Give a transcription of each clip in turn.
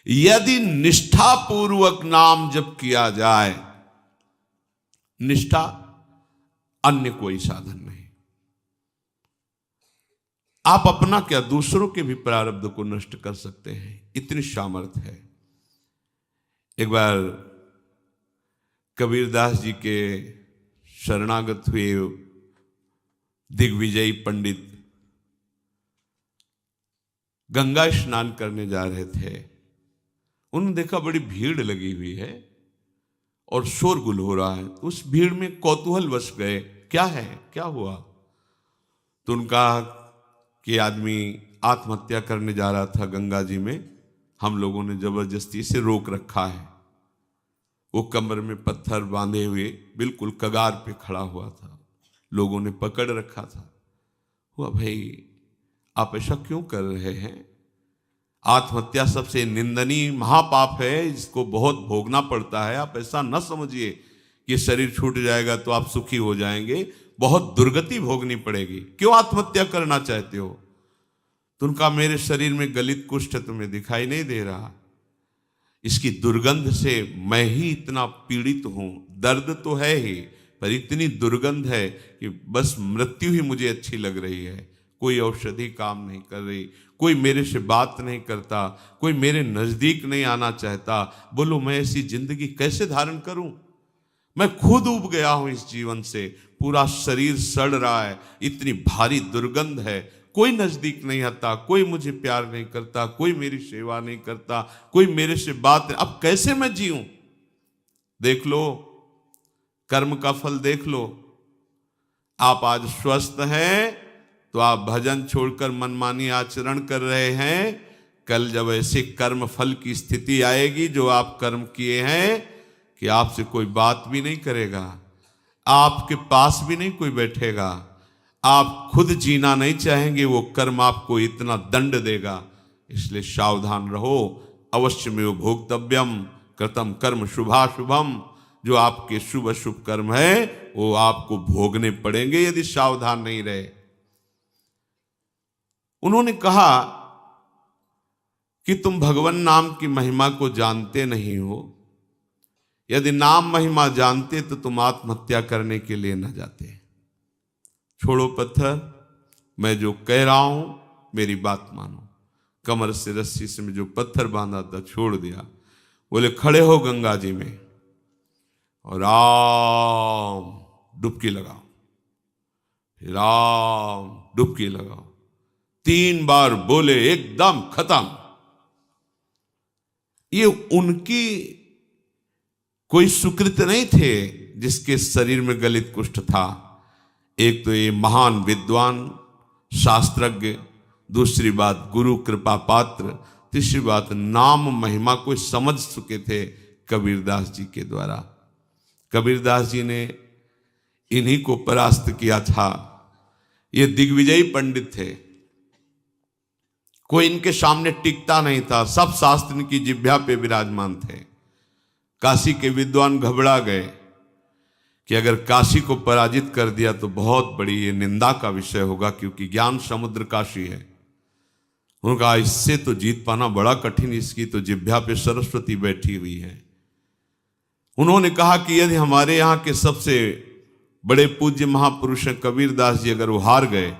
यदि निष्ठा पूर्वक नाम जप किया जाए, निष्ठा, अन्य कोई साधन नहीं। आप अपना क्या, दूसरों के भी प्रारब्ध को नष्ट कर सकते हैं, इतनी सामर्थ्य है। एक बार कबीरदास जी के शरणागत हुए दिग्विजयी पंडित गंगा स्नान करने जा रहे थे। उन्होंने देखा बड़ी भीड़ लगी हुई है और शोरगुल हो रहा है। उस भीड़ में कौतूहल वश गए, क्या है, क्या हुआ? तो उनका कि आदमी आत्महत्या करने जा रहा था गंगा जी में, हम लोगों ने जबरदस्ती से रोक रखा है। वो कमर में पत्थर बांधे हुए बिल्कुल कगार पे खड़ा हुआ था, लोगों ने पकड़ रखा था। हुआ, भाई आप ऐसा क्यों कर रहे हैं? आत्महत्या सबसे निंदनीय महापाप है, इसको बहुत भोगना पड़ता है। आप ऐसा न समझिए कि शरीर छूट जाएगा तो आप सुखी हो जाएंगे, बहुत दुर्गति भोगनी पड़ेगी। क्यों आत्महत्या करना चाहते हो? तो उनका, मेरे शरीर में गलित कुष्ठ तुम्हें दिखाई नहीं दे रहा, इसकी दुर्गंध से मैं ही इतना पीड़ित हूं। दर्द तो है ही, पर इतनी दुर्गंध है कि बस मृत्यु ही मुझे अच्छी लग रही है। कोई औषधि काम नहीं कर रही, कोई मेरे से बात नहीं करता, कोई मेरे नजदीक नहीं आना चाहता। बोलो मैं ऐसी जिंदगी कैसे धारण करूं? मैं खुद उब गया हूं इस जीवन से, पूरा शरीर सड़ रहा है, इतनी भारी दुर्गंध है, कोई नजदीक नहीं आता, कोई मुझे प्यार नहीं करता, कोई मेरी सेवा नहीं करता, कोई मेरे से बात नहीं। अब कैसे मैं जीऊं? देख लो, कर्म का फल देख लो। आप आज स्वस्थ हैं तो आप भजन छोड़कर मनमानी आचरण कर रहे हैं। कल जब ऐसे कर्म फल की स्थिति आएगी जो आप कर्म किए हैं, कि आपसे कोई बात भी नहीं करेगा, आपके पास भी नहीं कोई बैठेगा, आप खुद जीना नहीं चाहेंगे, वो कर्म आपको इतना दंड देगा। इसलिए सावधान रहो। अवश्य में भोक्तव्यम कृतम कर्म शुभाशुभम। जो आपके शुभ अशुभ कर्म है वो आपको भोगने पड़ेंगे यदि सावधान नहीं रहे। उन्होंने कहा कि तुम भगवान नाम की महिमा को जानते नहीं हो। यदि नाम महिमा जानते तो तुम आत्महत्या करने के लिए न जाते। छोड़ो पत्थर, मैं जो कह रहा हूं मेरी बात मानो। कमर से रस्सी से में जो पत्थर बांधा था छोड़ दिया। बोले खड़े हो गंगा जी में और राम डुबकी लगाओ, राम डुबकी लगाओ। 3 बार बोले, एकदम खत्म। ये उनकी कोई सुकृत नहीं थे जिसके शरीर में गलित कुष्ठ था। एक तो ये महान विद्वान शास्त्रज्ञ, दूसरी बात गुरु कृपा पात्र, तीसरी बात नाम महिमा को समझ चुके थे कबीरदास जी के द्वारा। कबीरदास जी ने इन्हीं को परास्त किया था। ये दिग्विजयी पंडित थे, कोई इनके सामने टिकता नहीं था, सब शास्त्र इनकी जिह्वा पे विराजमान थे। काशी के विद्वान घबरा गए कि अगर काशी को पराजित कर दिया तो बहुत बड़ी ये निंदा का विषय होगा, क्योंकि ज्ञान समुद्र काशी है। उन्होंने कहा इससे तो जीत पाना बड़ा कठिन, इसकी तो जिह्वा पे सरस्वती बैठी हुई है। उन्होंने कहा कि यदि हमारे यहाँ के सबसे बड़े पूज्य महापुरुष हैं कबीरदास जी, अगर वो हार गए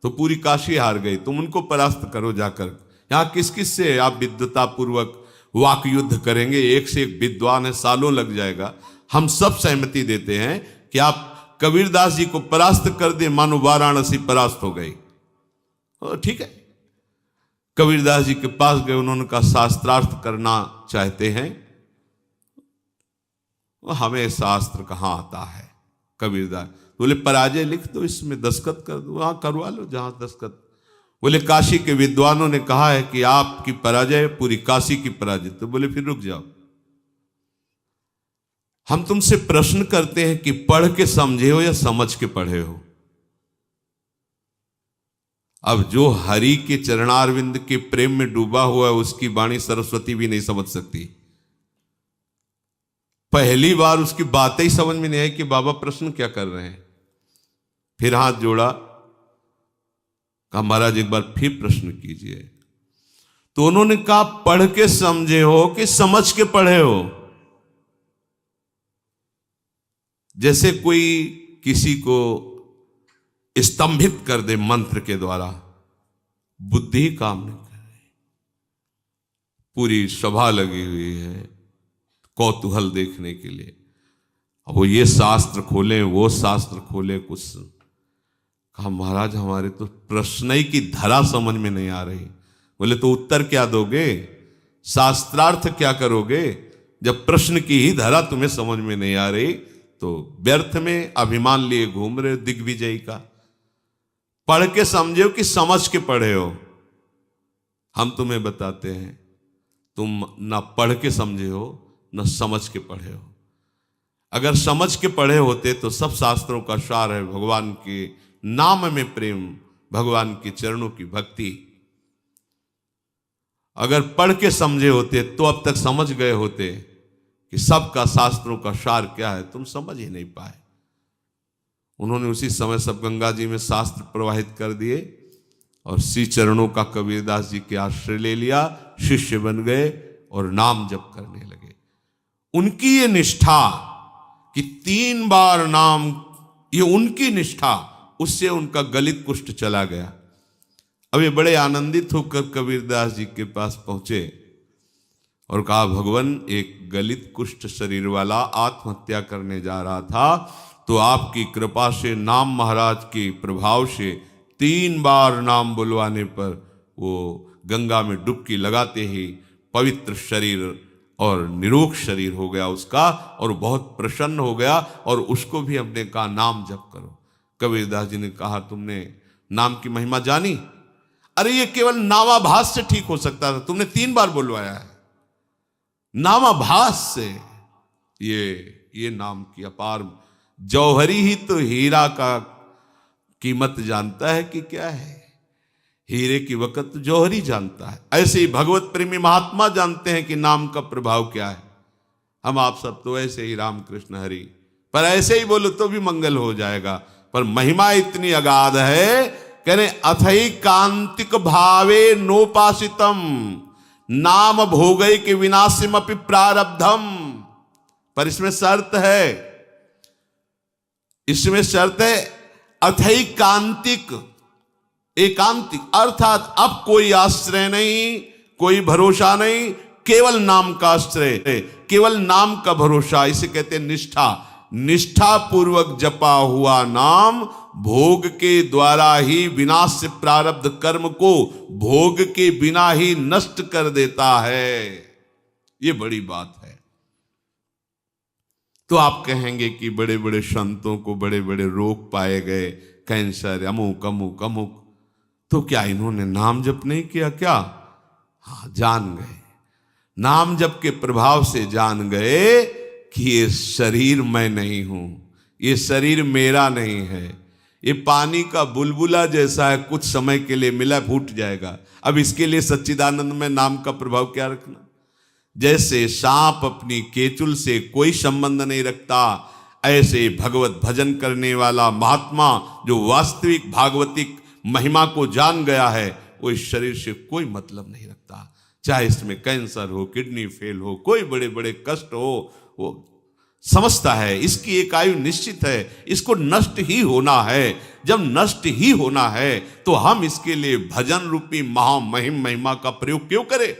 तो पूरी काशी हार गई। तुम उनको परास्त करो जाकर। यहाँ किस किस से आप विद्वता पूर्वक वाक युद्ध करेंगे? एक से एक विद्वान है, सालों लग जाएगा। हम सब सहमति देते हैं कि आप कबीरदास जी को परास्त कर दे, मानो वाराणसी परास्त हो गई। ठीक है, कबीरदास जी के पास गए। उन्होंने कहा शास्त्रार्थ करना चाहते हैं। हमें शास्त्र कहाँ आता है? कबीरदास बोले पराजय लिख दो, इसमें दस्तखत कर दो, वहां करवा लो जहां दस्तखत। बोले काशी के विद्वानों ने कहा है कि आपकी पराजय पूरी काशी की पराजय। तो बोले फिर रुक जाओ, हम तुमसे प्रश्न करते हैं कि पढ़ के समझे हो या समझ के पढ़े हो? अब जो हरि के चरणारविंद के प्रेम में डूबा हुआ है उसकी वाणी सरस्वती भी नहीं समझ सकती। पहली बार उसकी बातें ही समझ में नहीं आई कि बाबा प्रश्न क्या कर रहे हैं। फिर हाथ जोड़ा, कहा महाराज एक बार फिर प्रश्न कीजिए। तो उन्होंने कहा पढ़ के समझे हो कि समझ के पढ़े हो? जैसे कोई किसी को स्तंभित कर दे मंत्र के द्वारा, बुद्धि काम नहीं कर रही, पूरी सभा लगी हुई है कौतूहल देखने के लिए। अब वो ये शास्त्र खोले वो शास्त्र खोले, कुछ कहा महाराज हमारे तो प्रश्न ही की धरा समझ में नहीं आ रही। बोले तो उत्तर क्या दोगे, शास्त्रार्थ क्या करोगे, जब प्रश्न की ही धरा तुम्हें समझ में नहीं आ रही तो व्यर्थ में अभिमान लिए घूम रहे हो दिग्विजय का। पढ़ के समझे हो कि समझ के पढ़े हो? हम तुम्हें बताते हैं तुम ना पढ़ के समझे हो न समझ के पढ़े हो। अगर समझ के पढ़े होते तो सब शास्त्रों का सार है भगवान के नाम में प्रेम, भगवान के चरणों की भक्ति। अगर पढ़ के समझे होते तो अब तक समझ गए होते कि सबका शास्त्रों का सार क्या है, तुम समझ ही नहीं पाए। उन्होंने उसी समय सब गंगा जी में शास्त्र प्रवाहित कर दिए और श्री चरणों का कबीरदास जी के आश्रय ले लिया, शिष्य बन गए और नाम जप करने लगे। उनकी ये निष्ठा कि 3 बार नाम, ये उनकी निष्ठा, उससे उनका गलित कुष्ठ चला गया। अब ये बड़े आनंदित होकर कबीरदास जी के पास पहुंचे और कहा भगवान एक गलित कुष्ठ शरीर वाला आत्महत्या करने जा रहा था, तो आपकी कृपा से नाम महाराज के प्रभाव से 3 बार नाम बुलवाने पर वो गंगा में डुबकी लगाते ही पवित्र शरीर और निरोग शरीर हो गया उसका, और बहुत प्रसन्न हो गया। और उसको भी हमने कहा नाम जप करो। कबीरदास जी ने कहा तुमने नाम की महिमा जानी? अरे ये केवल नामाभास से ठीक हो सकता था, तुमने 3 बार बुलवाया है। नामाभास से ये नाम की अपार, जौहरी ही तो हीरा का कीमत जानता है कि क्या है, हीरे की वक़्त जौहरी जानता है। ऐसे ही भगवत प्रेमी महात्मा जानते हैं कि नाम का प्रभाव क्या है। हम आप सब तो ऐसे ही राम कृष्ण हरि, पर ऐसे ही बोलो तो भी मंगल हो जाएगा, पर महिमा इतनी अगाध है, कहने अथई कांतिक भावे नोपासितम नाम भोगय के विनाशिम अपि प्रारब्धम। पर इसमें शर्त है, इसमें शर्त है अथई कांतिक, एकांतिक, अर्थात अब कोई आश्रय नहीं, कोई भरोसा नहीं, केवल नाम का आश्रय, केवल नाम का भरोसा। इसे कहते हैं निष्ठा। निष्ठा पूर्वक जपा हुआ नाम भोग के द्वारा ही विनाश से प्रारब्ध कर्म को भोग के बिना ही नष्ट कर देता है। ये बड़ी बात है। तो आप कहेंगे कि बड़े बड़े संतों को बड़े बड़े रोग पाए गए, कैंसर, अमुक अमुक अमुक, तो क्या इन्होंने नाम जप नहीं किया क्या? हाँ, जान गए, नाम जप के प्रभाव से जान गए कि ये शरीर मैं नहीं हूं, ये शरीर मेरा नहीं है, ये पानी का बुलबुला जैसा है, कुछ समय के लिए मिला फूट जाएगा। अब इसके लिए सच्चिदानंद में नाम का प्रभाव क्या रखना? जैसे सांप अपनी केचुल से कोई संबंध नहीं रखता, ऐसे भगवत भजन करने वाला महात्मा जो वास्तविक भागवतिक महिमा को जान गया है, वो इस शरीर से कोई मतलब नहीं रखता। चाहे इसमें कैंसर हो, किडनी फेल हो, कोई बड़े बड़े कष्ट हो, वो समझता है इसकी एक आयु निश्चित है, इसको नष्ट ही होना है। जब नष्ट ही होना है तो हम इसके लिए भजन रूपी महामहिम महिमा का प्रयोग क्यों करें?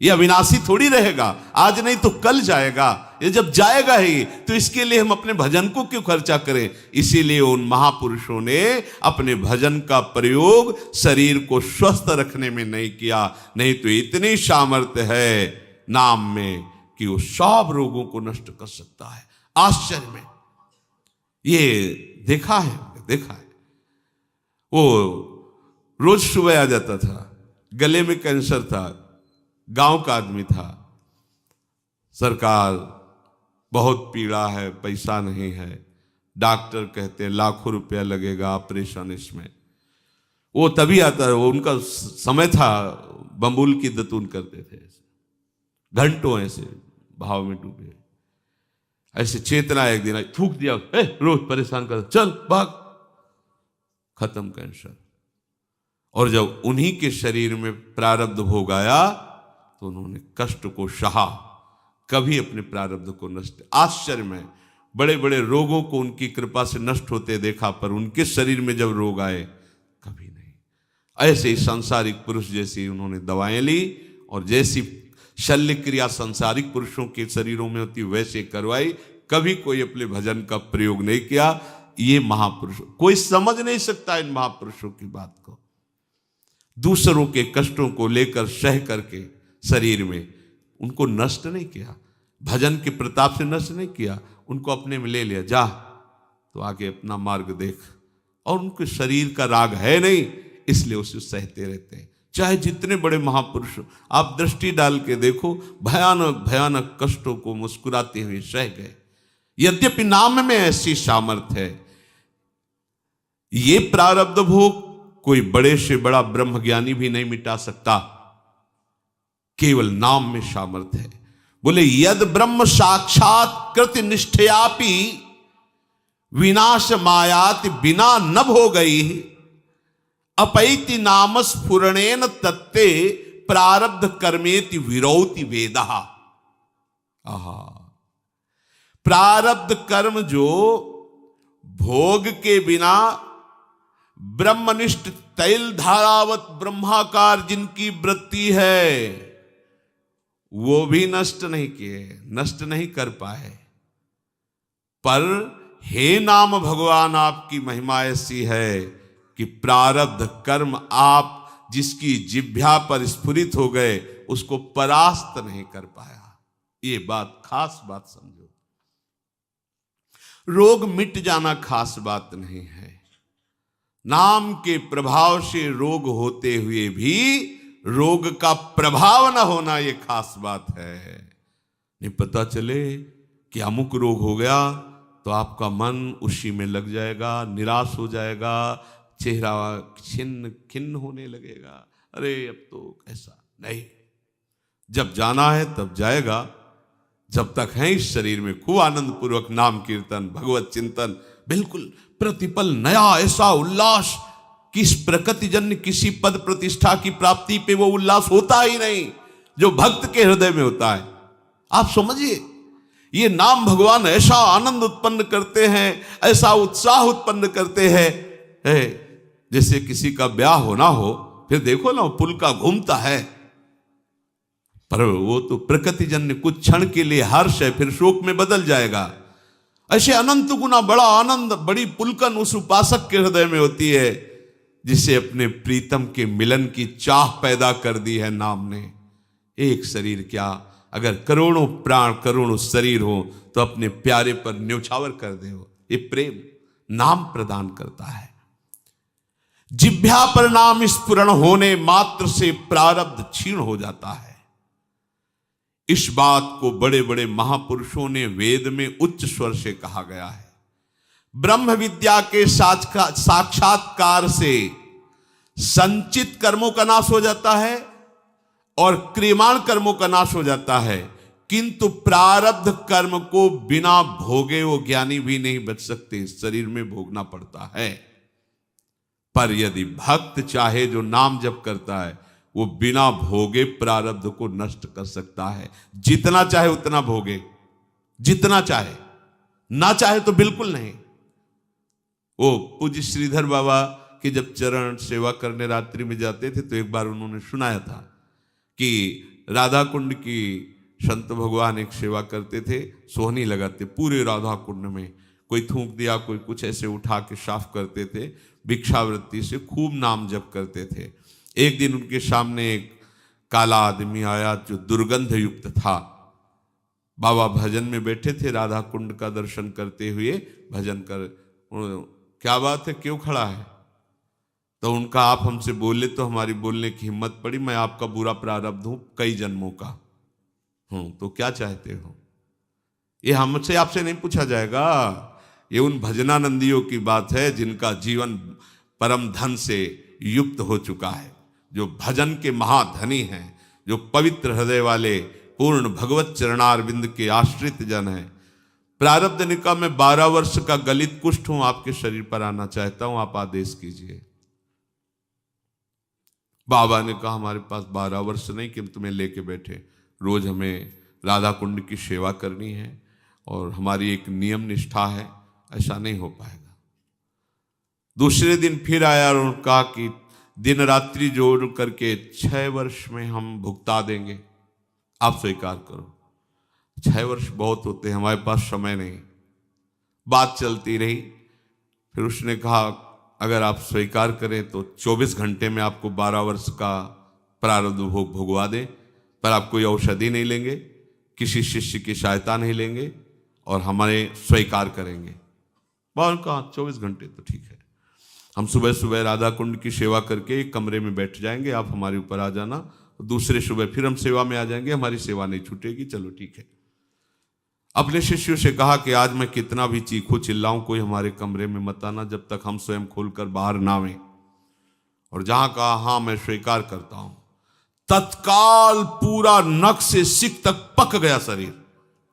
ये अविनाशी थोड़ी रहेगा, आज नहीं तो कल जाएगा। ये जब जाएगा ही तो इसके लिए हम अपने भजन को क्यों खर्चा करें? इसीलिए उन महापुरुषों ने अपने भजन का प्रयोग शरीर को स्वस्थ रखने में नहीं किया, नहीं तो इतनी सामर्थ्य है नाम में कि वो सब रोगों को नष्ट कर सकता है। आश्चर्य में ये देखा है। वो रोज सुबह आ जाता था, गले में कैंसर था, गांव का आदमी था, सरकार बहुत पीड़ा है, पैसा नहीं है, डॉक्टर कहते हैं लाखों रुपया लगेगा ऑपरेशन इसमें। वो तभी आता है, वो उनका समय था, बम्बुल की दतून करते थे, घंटों ऐसे भाव में डूबे। ऐसे चेतना एक दिन थूक दिया, रोज परेशान कर, चल भाग, खत्म कैंसर। और जब उन्हीं के शरीर में प्रारब्ध भोग आया तो उन्होंने कष्ट को सहा, कभी अपने प्रारब्ध को नष्ट। आश्चर्य में बड़े बड़े रोगों को उनकी कृपा से नष्ट होते देखा, पर उनके शरीर में जब रोग आए कभी नहीं। ऐसे ही सांसारिक पुरुष जैसी उन्होंने दवाएं ली और जैसी शल्य क्रिया सांसारिक पुरुषों के शरीरों में होती वैसे करवाई, कभी कोई अपने भजन का प्रयोग नहीं किया। ये महापुरुष, कोई समझ नहीं सकता इन महापुरुषों की बात को। दूसरों के कष्टों को लेकर सह करके शरीर में उनको नष्ट नहीं किया, भजन के प्रताप से नष्ट नहीं किया, उनको अपने में ले लिया, जा तो आगे अपना मार्ग देख। और उनके शरीर का राग है नहीं, इसलिए उसे सहते रहते हैं। चाहे जितने बड़े महापुरुष आप दृष्टि डाल के देखो, भयानक भयानक कष्टों को मुस्कुराते हुए सह गए। यद्यपि नाम में ऐसी सामर्थ्य है, ये प्रारब्ध भोग कोई बड़े से बड़ा ब्रह्मज्ञानी भी नहीं मिटा सकता, केवल नाम में सामर्थ्य है। बोले यद ब्रह्म साक्षात कृत निष्ठयापि विनाश मायात बिना न भो गई अपैति नाम स्फुरणेन तत्ते प्रारब्ध कर्मेति विरौति वेदः। आहा, प्रारब्ध कर्म जो भोग के बिना ब्रह्मनिष्ठ तैल धारावत ब्रह्माकार जिनकी वृत्ति है, वो भी नष्ट नहीं किए, नष्ट नहीं कर पाए। पर हे नाम भगवान, आपकी महिमा ऐसी है कि प्रारब्ध कर्म आप जिसकी जिह्वा पर स्फुरित हो गए उसको परास्त नहीं कर पाया। ये बात, खास बात समझो। रोग मिट जाना खास बात नहीं है, नाम के प्रभाव से रोग होते हुए भी रोग का प्रभाव न होना ये खास बात है। नहीं पता चले कि अमुक रोग हो गया तो आपका मन उसी में लग जाएगा, निराश हो जाएगा, चेहरा छिन्न खिन्न होने लगेगा, अरे अब तो ऐसा नहीं। जब जाना है तब जाएगा, जब तक है इस शरीर में खूब आनंद पूर्वक नाम कीर्तन भगवत चिंतन, बिल्कुल प्रतिपल नया ऐसा उल्लास कि इस प्रकृति जन्य किसी पद प्रतिष्ठा की प्राप्ति पे वो उल्लास होता ही नहीं जो भक्त के हृदय में होता है। आप समझिए, ये नाम भगवान ऐसा आनंद उत्पन्न करते हैं, ऐसा उत्साह उत्पन्न करते हैं, जैसे किसी का ब्याह होना हो, फिर देखो ना पुल का घूमता है, पर वो तो प्रकृति जन्य कुछ क्षण के लिए हर्ष है, फिर शोक में बदल जाएगा। ऐसे अनंत गुना बड़ा आनंद, बड़ी पुलकन उस उपासक के हृदय में होती है जिसे अपने प्रीतम के मिलन की चाह पैदा कर दी है नाम ने। एक शरीर क्या, अगर करोड़ों प्राण करोड़ों शरीर हो तो अपने प्यारे पर न्यौछावर कर दे। ये प्रेम नाम प्रदान करता है। जिह्वा पर नाम स्फुरण होने मात्र से प्रारब्ध क्षीण हो जाता है। इस बात को बड़े बड़े महापुरुषों ने वेद में उच्च स्वर से कहा गया है। ब्रह्म विद्या के साक्षात्कार से संचित कर्मों का नाश हो जाता है और क्रियमाण कर्मों का नाश हो जाता है, किंतु प्रारब्ध कर्म को बिना भोगे वो ज्ञानी भी नहीं बच सकते, शरीर में भोगना पड़ता है। पर यदि भक्त चाहे जो नाम जप करता है वो बिना भोगे प्रारब्ध को नष्ट कर सकता है। जितना चाहे उतना भोगे, जितना चाहे, ना चाहे तो बिल्कुल नहीं। वो पूज्य श्रीधर बाबा के जब चरण सेवा करने रात्रि में जाते थे तो एक बार उन्होंने सुनाया था कि राधा कुंड की संत भगवान एक सेवा करते थे, सोहनी लगाते पूरे राधा कुंड में, कोई थूक दिया, कोई कुछ ऐसे उठा के साफ करते थे, भिक्षावृत्ति से खूब नाम जप करते थे। एक दिन उनके सामने एक काला आदमी आया जो दुर्गंध युक्त था। बाबा भजन में बैठे थे, राधा कुंड का दर्शन करते हुए भजन कर, क्या बात है, क्यों खड़ा है? तो उनका आप हमसे बोले तो हमारी बोलने की हिम्मत पड़ी, मैं आपका बुरा प्रारब्ध हूं कई जन्मों का हूं, तो क्या चाहते हो? ये हमसे आपसे नहीं पूछा जाएगा, ये उन भजनानंदियों की बात है जिनका जीवन परम धन से युक्त हो चुका है, जो भजन के महाधनी हैं, जो पवित्र हृदय वाले पूर्ण भगवत चरणारविंद के आश्रित जन हैं। प्रारब्ध निका में 12 वर्ष का गलित कुष्ठ हूं, आपके शरीर पर आना चाहता हूं, आप आदेश कीजिए। बाबा ने कहा हमारे पास 12 वर्ष नहीं कि हम तुम्हें लेके बैठे, रोज हमें राधा कुंड की सेवा करनी है और हमारी एक नियम निष्ठा है, ऐसा नहीं हो पाएगा। दूसरे दिन फिर आया और कहा कि दिन रात्रि जोड़ करके 6 वर्ष में हम भुगता देंगे, आप स्वीकार करो। 6 वर्ष बहुत होते हैं, हमारे पास समय नहीं। बात चलती रही, फिर उसने कहा अगर आप स्वीकार करें तो 24 घंटे में आपको 12 वर्ष का प्रारब्ध भोग भुगवा दें, पर आप कोई औषधि नहीं लेंगे, किसी शिष्य की सहायता नहीं लेंगे और हमारे स्वीकार करेंगे। बाबा ने कहा 24 घंटे तो ठीक है, हम सुबह सुबह राधा कुंड की सेवा करके एक कमरे में बैठ जाएंगे, आप हमारे ऊपर आ जाना, दूसरे सुबह फिर हम सेवा में आ जाएंगे, हमारी सेवा नहीं छूटेगी। चलो ठीक है। अपने शिष्यों से कहा कि आज मैं कितना भी चीखूं चिल्लाऊं, कोई हमारे कमरे में मत आना जब तक हम स्वयं खोलकर बाहर ना आवें। और जहां कहा हाँ मैं स्वीकार करता हूं, तत्काल पूरा नख से सिक तक पक गया शरीर,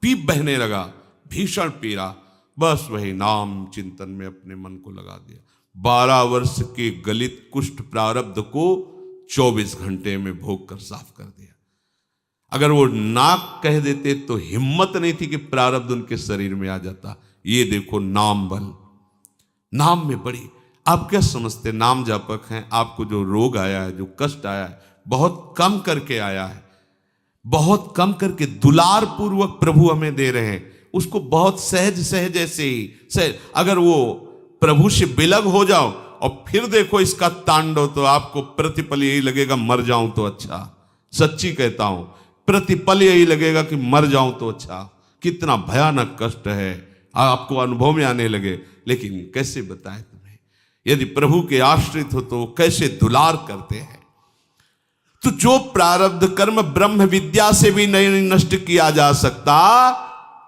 पीप बहने लगा, भीषण पीड़ा। बस वही नाम चिंतन में अपने मन को लगा दिया। 12 वर्ष के गलित कुष्ठ प्रारब्ध को 24 घंटे में भोग कर साफ कर दिया। अगर वो नाक कह देते तो हिम्मत नहीं थी कि प्रारब्ध उनके शरीर में आ जाता। ये देखो नाम बल, नाम में बड़ी। आप क्या समझते नाम जापक हैं, आपको जो रोग आया है, जो कष्ट आया है, बहुत कम करके आया है, बहुत कम करके दुलार पूर्वक प्रभु हमें दे रहे हैं, उसको बहुत सहज सहज ऐसे ही सहज। अगर वो प्रभु से बिलग हो जाओ और फिर देखो इसका तांडव, तो आपको प्रतिपल यही लगेगा मर जाऊं तो अच्छा। सच्ची कहता हूं, प्रतिपल यही लगेगा कि मर जाऊं तो अच्छा। कितना भयानक कष्ट है, आपको अनुभव में आने लगे। लेकिन कैसे बताएं तुम्हें, यदि प्रभु के आश्रित हो तो कैसे दुलार करते हैं। तो जो प्रारब्ध कर्म ब्रह्म विद्या से भी नहीं नष्ट किया जा सकता,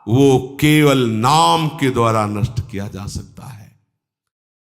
वो केवल नाम के द्वारा नष्ट किया जा सकता।